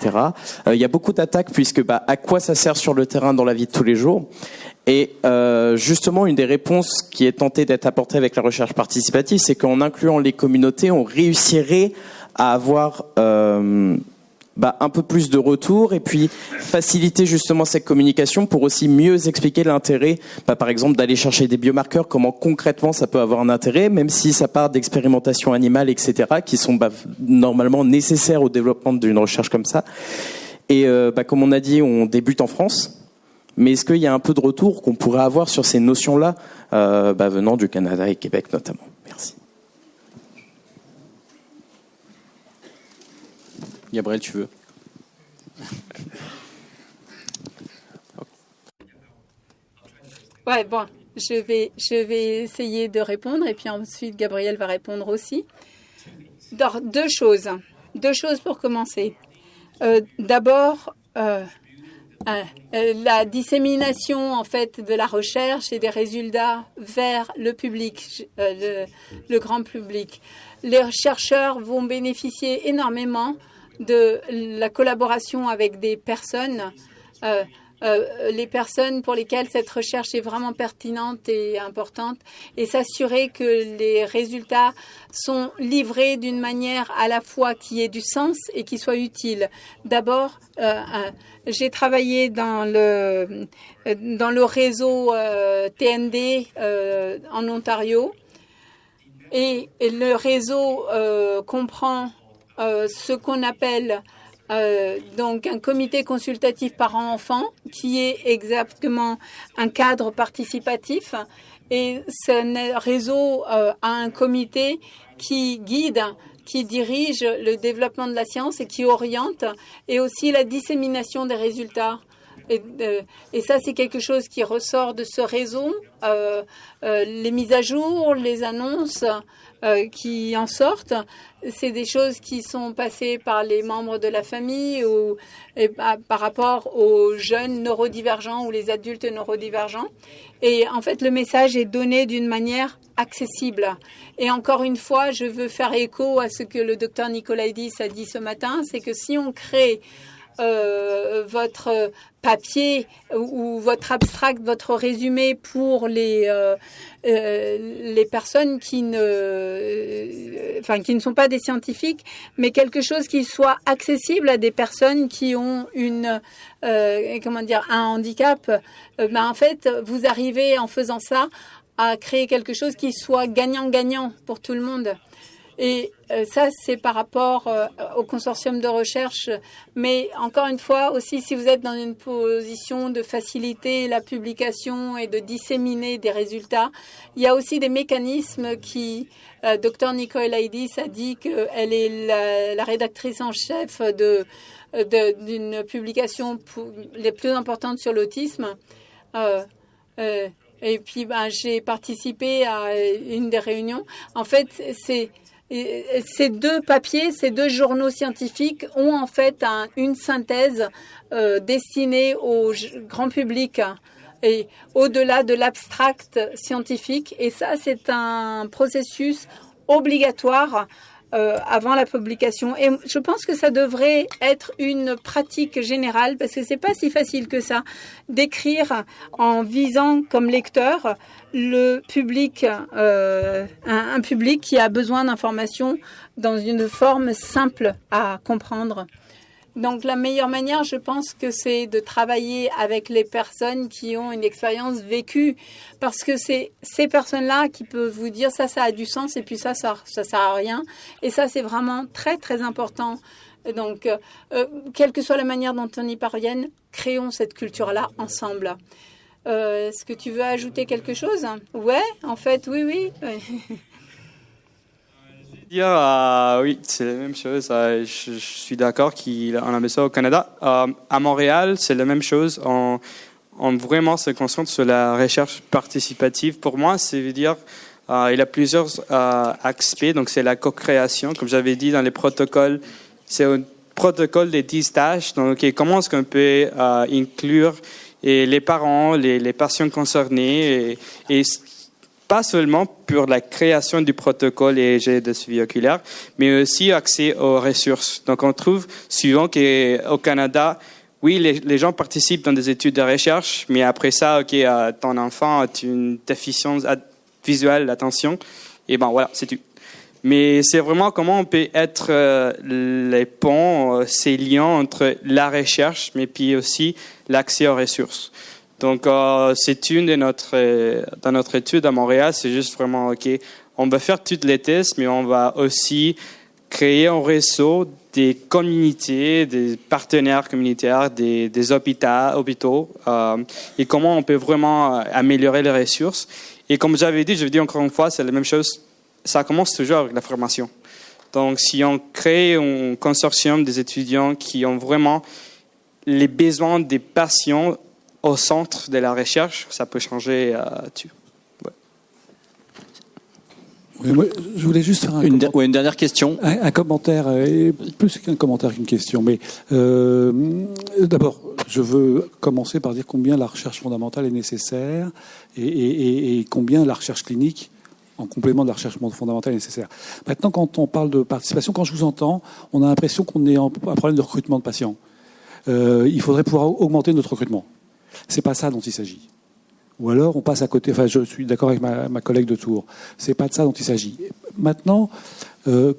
Il y a beaucoup d'attaques puisque à quoi ça sert sur le terrain dans la vie de tous les jours. Et justement, une des réponses qui est tentée d'être apportée avec la recherche participative, c'est qu'en incluant les communautés, on réussirait à avoir un peu plus de retour et puis faciliter justement cette communication pour aussi mieux expliquer l'intérêt, par exemple d'aller chercher des biomarqueurs, comment concrètement ça peut avoir un intérêt, même si ça part d'expérimentations animales, etc., qui sont normalement nécessaires au développement d'une recherche comme ça. Et comme on a dit, on débute en France, mais est-ce qu'il y a un peu de retour qu'on pourrait avoir sur ces notions-là venant du Canada et Québec notamment? Merci. Gabriel, tu veux? Ouais, bon, je vais essayer de répondre et puis ensuite Gabriel va répondre aussi. Deux choses pour commencer. D'abord, la dissémination en fait de la recherche et des résultats vers le public, le grand public. Les chercheurs vont bénéficier énormément de la collaboration avec des personnes, les personnes pour lesquelles cette recherche est vraiment pertinente et importante, et s'assurer que les résultats sont livrés d'une manière à la fois qui ait du sens et qui soit utile. D'abord, j'ai travaillé dans le réseau TND en Ontario, et le réseau comprend ce qu'on appelle donc un comité consultatif parents-enfants, qui est exactement un cadre participatif. Et ce réseau a un comité qui guide, qui dirige le développement de la science et qui oriente, et aussi la dissémination des résultats Et ça, c'est quelque chose qui ressort de ce réseau. Les mises à jour, les annonces qui en sortent, c'est des choses qui sont passées par les membres de la famille par rapport aux jeunes neurodivergents ou les adultes neurodivergents. Et en fait, le message est donné d'une manière accessible. Et encore une fois, je veux faire écho à ce que le docteur Nikolaïdis a dit ce matin, c'est que si on crée votre papier ou votre abstract, votre résumé pour les personnes qui ne sont pas des scientifiques, mais quelque chose qui soit accessible à des personnes qui ont un handicap, en fait, vous arrivez en faisant ça à créer quelque chose qui soit gagnant-gagnant pour tout le monde. Et ça, c'est par rapport au consortium de recherche. Mais encore une fois, aussi, si vous êtes dans une position de faciliter la publication et de disséminer des résultats, il y a aussi des mécanismes qui... Dr Nikolaïdis a dit qu'elle est la rédactrice en chef d'une publication les plus importantes sur l'autisme. Et puis, j'ai participé à une des réunions. En fait, ces deux papiers, ces deux journaux scientifiques ont en fait une synthèse destinée au grand public et au-delà de l'abstract scientifique. Et ça, c'est un processus obligatoire avant la publication. Et je pense que ça devrait être une pratique générale parce que c'est pas si facile que ça d'écrire en visant comme lecteur le public, un public qui a besoin d'informations dans une forme simple à comprendre. Donc la meilleure manière, je pense que c'est de travailler avec les personnes qui ont une expérience vécue, parce que c'est ces personnes-là qui peuvent vous dire ça a du sens et puis ça sert à rien. Et ça, c'est vraiment très très important. Donc, quelle que soit la manière dont on y parvienne, créons cette culture-là ensemble. Est-ce que tu veux ajouter quelque chose? Ouais, en fait, oui. Oui, c'est la même chose. Je suis d'accord qu'on a mis ça au Canada. À Montréal, c'est la même chose. On vraiment se concentre sur la recherche participative. Pour moi, ça veut dire il y a plusieurs aspects. Donc, c'est la co-création. Comme j'avais dit dans les protocoles, c'est un protocole des 10 tâches. Donc, comment est-ce qu'on peut inclure les parents, les patients concernés et pas seulement pour la création du protocole et de suivi oculaire, mais aussi accès aux ressources. Donc, on trouve souvent qu'au Canada, oui, les gens participent dans des études de recherche, mais après ça, ton enfant a une déficience visuelle d'attention, et voilà, c'est tout. Mais c'est vraiment comment on peut être les ponts, ces liens entre la recherche, mais puis aussi l'accès aux ressources. Donc, c'est une dans notre étude à Montréal, c'est juste vraiment, on va faire toutes les tests, mais on va aussi créer un réseau des communautés, des partenaires communautaires, des hôpitaux, et comment on peut vraiment améliorer les ressources. Et comme j'avais dit, je veux dire encore une fois, c'est la même chose, ça commence toujours avec la formation. Donc, si on crée un consortium des étudiants qui ont vraiment les besoins des patients au centre de la recherche, ça peut changer dessus. Ouais. Oui, moi, je voulais juste faire une dernière question. Un commentaire, et plus qu'un commentaire qu'une question. Mais d'abord, je veux commencer par dire combien la recherche fondamentale est nécessaire et combien la recherche clinique, en complément de la recherche fondamentale, est nécessaire. Maintenant, quand on parle de participation, quand je vous entends, on a l'impression qu'on est en un problème de recrutement de patients. Il faudrait pouvoir augmenter notre recrutement. C'est pas ça dont il s'agit. Ou alors on passe à côté. Enfin, je suis d'accord avec ma collègue de Tours. C'est pas de ça dont il s'agit. Maintenant,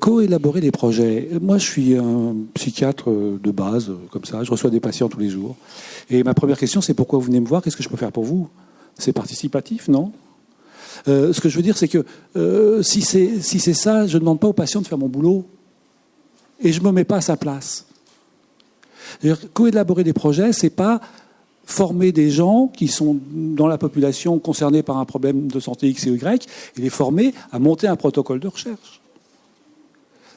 co-élaborer des projets. Moi, je suis un psychiatre de base, comme ça. Je reçois des patients tous les jours. Et ma première question, c'est pourquoi vous venez me voir? Qu'est-ce que je peux faire pour vous? C'est participatif, non? Ce que je veux dire, c'est que si c'est ça, je ne demande pas aux patients de faire mon boulot et je me mets pas à sa place. Co-élaborer des projets, c'est pas former des gens qui sont dans la population concernée par un problème de santé X et Y et les former à monter un protocole de recherche.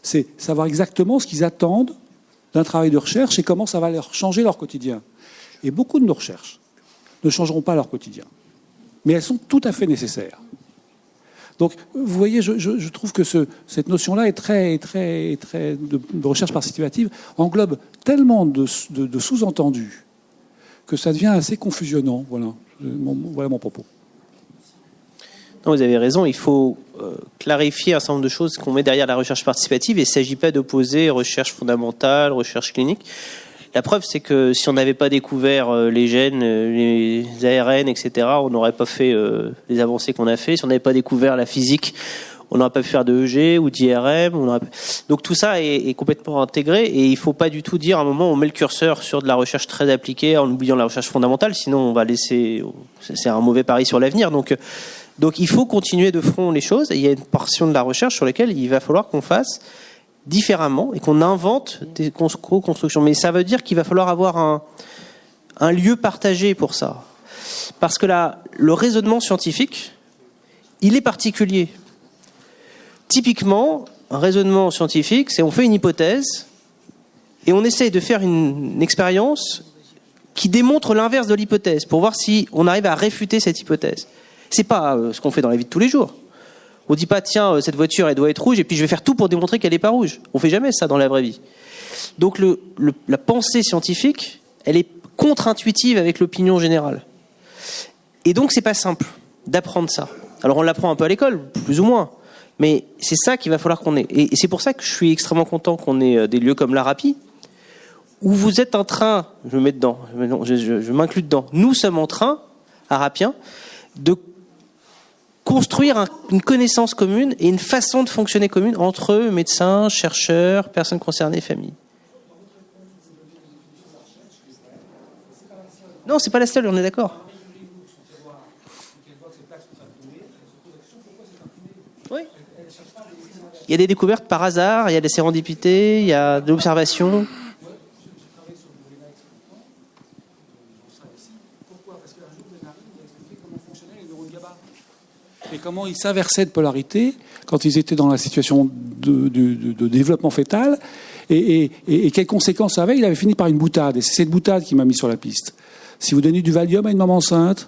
C'est savoir exactement ce qu'ils attendent d'un travail de recherche et comment ça va leur changer leur quotidien. Et beaucoup de nos recherches ne changeront pas leur quotidien. Mais elles sont tout à fait nécessaires. Donc, vous voyez, je trouve que cette notion-là est très de recherche participative, englobe tellement de sous-entendus que ça devient assez confusionnant. Voilà mon propos. Non, vous avez raison, il faut clarifier un certain nombre de choses qu'on met derrière la recherche participative, et il ne s'agit pas d'opposer recherche fondamentale, recherche clinique. La preuve, c'est que si on n'avait pas découvert les gènes, les ARN, etc., on n'aurait pas fait les avancées qu'on a fait. Si on n'avait pas découvert la physique, on n'aurait pas pu faire de EG ou d'IRM. Donc tout ça est complètement intégré, et il ne faut pas du tout dire à un moment on met le curseur sur de la recherche très appliquée en oubliant la recherche fondamentale, sinon on va laisser... C'est un mauvais pari sur l'avenir. Donc il faut continuer de front les choses, et il y a une portion de la recherche sur laquelle il va falloir qu'on fasse différemment et qu'on invente des co-constructions. Mais ça veut dire qu'il va falloir avoir un lieu partagé pour ça. Parce que le raisonnement scientifique, il est particulier. Typiquement, un raisonnement scientifique, c'est on fait une hypothèse et on essaye de faire une expérience qui démontre l'inverse de l'hypothèse pour voir si on arrive à réfuter cette hypothèse. C'est pas ce qu'on fait dans la vie de tous les jours. On dit pas, tiens, cette voiture, elle doit être rouge, et puis je vais faire tout pour démontrer qu'elle n'est pas rouge. On fait jamais ça dans la vraie vie. Donc la pensée scientifique, elle est contre-intuitive avec l'opinion générale. Et donc c'est pas simple d'apprendre ça. Alors on l'apprend un peu à l'école, plus ou moins, mais c'est ça qu'il va falloir qu'on ait. Et c'est pour ça que je suis extrêmement content qu'on ait des lieux comme l'ARAPI, où vous êtes en train, je me mets dedans, je m'inclus dedans, nous sommes en train, arapiens, de construire une connaissance commune et une façon de fonctionner commune entre médecins, chercheurs, personnes concernées, familles. Non, c'est pas la seule, on est d'accord. Oui. Il y a des découvertes par hasard, il y a des sérendipités, il y a de l'observation. Et comment ils s'inversaient de polarité quand ils étaient dans la situation de développement fœtal, et quelles conséquences ça avait. Il avait fini par une boutade, et c'est cette boutade qui m'a mis sur la piste. Si vous donnez du Valium à une maman enceinte,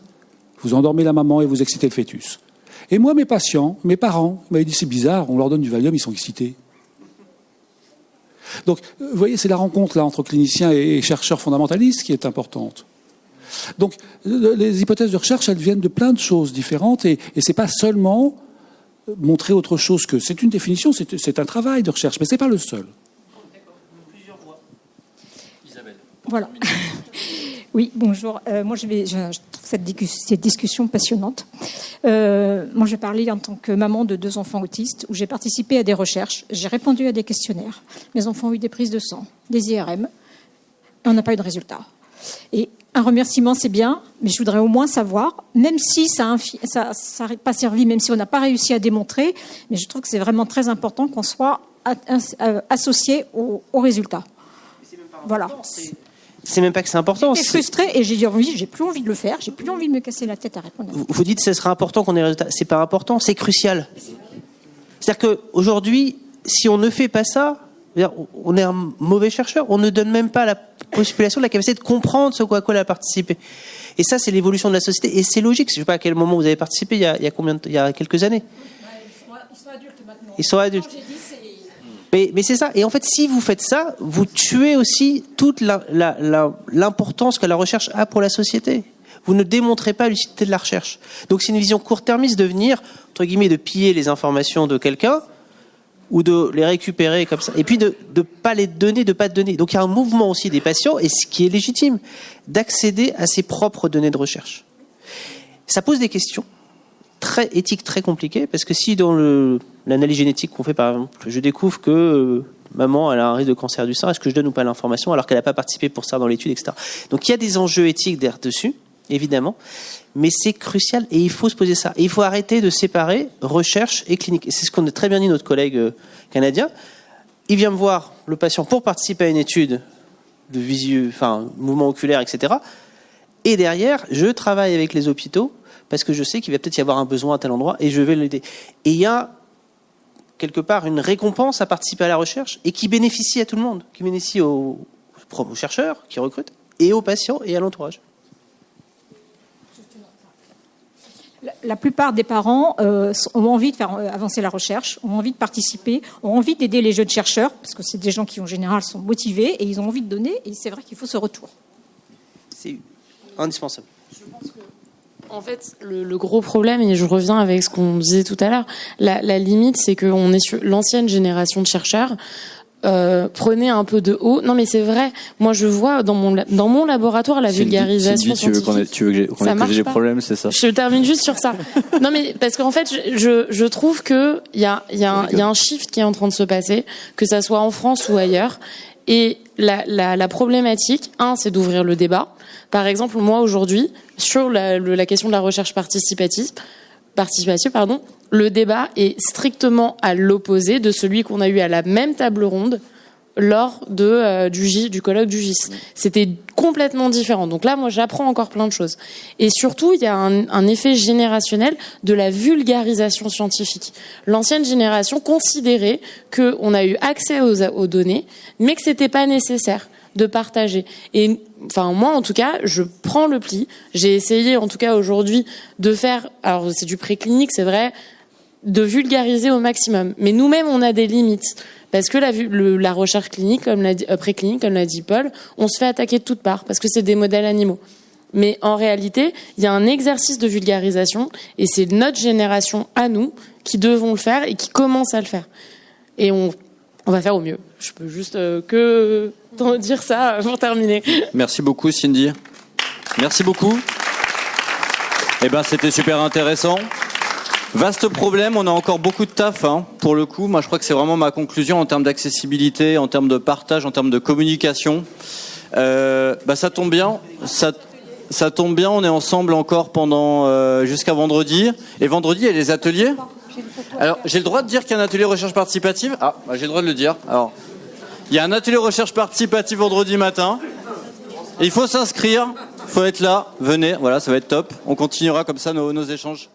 vous endormez la maman et vous excitez le fœtus. Et moi, mes patients, mes parents, m'avaient dit c'est bizarre, on leur donne du Valium, ils sont excités. Donc, vous voyez, c'est la rencontre là entre cliniciens et chercheurs fondamentalistes qui est importante. Donc, les hypothèses de recherche, elles viennent de plein de choses différentes, et c'est pas seulement montrer autre chose que... C'est une définition, c'est un travail de recherche, mais c'est pas le seul. Isabelle. Voilà. Oui, bonjour. Moi, je trouve cette discussion passionnante. Moi, je parlais en tant que maman de 2 enfants autistes, où j'ai participé à des recherches, j'ai répondu à des questionnaires. Mes enfants ont eu des prises de sang, des IRM, et on n'a pas eu de résultat. Et un remerciement, c'est bien, mais je voudrais au moins savoir, même si ça n'a pas servi, même si on n'a pas réussi à démontrer, mais je trouve que c'est vraiment très important qu'on soit associé aux résultats. Voilà. C'est même pas que c'est important. J'étais frustrée et j'ai plus envie de le faire, j'ai plus envie de me casser la tête à répondre. Vous dites que ce sera important qu'on ait des résultats. C'est pas important, c'est crucial. C'est-à-dire qu'aujourd'hui, si on ne fait pas ça, on est un mauvais chercheur. On ne donne même pas à la population la capacité de comprendre ce à quoi elle a participé. Et ça, c'est l'évolution de la société. Et c'est logique. Je ne sais pas à quel moment vous avez participé, il y a quelques années. Ils sont adultes maintenant. Ils sont adultes. Mais c'est ça. Et en fait, si vous faites ça, vous tuez aussi toute l'importance que la recherche a pour la société. Vous ne démontrez pas l'utilité de la recherche. Donc c'est une vision court-termiste de venir, entre guillemets, de piller les informations de quelqu'un, ou de les récupérer comme ça, et puis de pas les donner, de pas donner. Donc il y a un mouvement aussi des patients, et ce qui est légitime, d'accéder à ses propres données de recherche. Ça pose des questions très éthiques, très compliquées, parce que si dans l'analyse génétique qu'on fait, par exemple, je découvre que maman elle a un risque de cancer du sein, est-ce que je donne ou pas l'information alors qu'elle n'a pas participé pour ça dans l'étude, etc. Donc il y a des enjeux éthiques derrière dessus, évidemment, mais c'est crucial et il faut se poser ça. Et il faut arrêter de séparer recherche et clinique. Et c'est ce qu'on a très bien dit notre collègue canadien. Il vient me voir, le patient, pour participer à une étude de mouvement oculaire, etc. Et derrière, je travaille avec les hôpitaux parce que je sais qu'il va peut-être y avoir un besoin à tel endroit et je vais l'aider. Et il y a quelque part une récompense à participer à la recherche et qui bénéficie à tout le monde, qui bénéficie aux chercheurs qui recrutent et aux patients et à l'entourage. La plupart des parents ont envie de faire avancer la recherche, ont envie de participer, ont envie d'aider les jeunes chercheurs, parce que c'est des gens qui, en général, sont motivés et ils ont envie de donner, et c'est vrai qu'il faut ce retour. C'est indispensable. En fait, le gros problème, et je reviens avec ce qu'on disait tout à l'heure, la limite, c'est qu'on est sur l'ancienne génération de chercheurs. Prenez un peu de haut. Non, mais c'est vrai. Moi, je vois dans mon laboratoire la vulgarisation scientifique. Tu veux que j'ai des problèmes, c'est ça? Je termine juste sur ça. Non, mais parce qu'en fait, je trouve que il y a un shift qui est en train de se passer, que ça soit en France ou ailleurs. Et la problématique, c'est d'ouvrir le débat. Par exemple, moi aujourd'hui, sur la question de la recherche participative, le débat est strictement à l'opposé de celui qu'on a eu à la même table ronde lors du colloque du GIS. C'était complètement différent. Donc là, moi, j'apprends encore plein de choses. Et surtout, il y a un effet générationnel de la vulgarisation scientifique. L'ancienne génération considérait qu'on a eu accès aux données, mais que c'était pas nécessaire de partager. Et enfin, moi, en tout cas, je prends le pli. J'ai essayé, en tout cas, aujourd'hui, de faire, alors c'est du préclinique, c'est vrai, de vulgariser au maximum. Mais nous-mêmes, on a des limites. Parce que la recherche clinique, préclinique, comme l'a dit Paul, on se fait attaquer de toutes parts, parce que c'est des modèles animaux. Mais en réalité, il y a un exercice de vulgarisation, et c'est notre génération à nous qui devons le faire et qui commence à le faire. Et on va faire au mieux. Je peux juste que dire ça pour terminer. Merci beaucoup, Cindy. Merci beaucoup. C'était super intéressant. Vaste problème, on a encore beaucoup de taf, pour le coup. Moi, je crois que c'est vraiment ma conclusion en termes d'accessibilité, en termes de partage, en termes de communication. Ça tombe bien. Ça tombe bien, on est ensemble encore pendant jusqu'à vendredi. Et vendredi, il y a les ateliers. Alors, j'ai le droit de dire qu'il y a un atelier recherche participative? J'ai le droit de le dire. Alors, il y a un atelier recherche participative vendredi matin. Il faut s'inscrire, il faut être là, venez, voilà, ça va être top. On continuera comme ça nos échanges.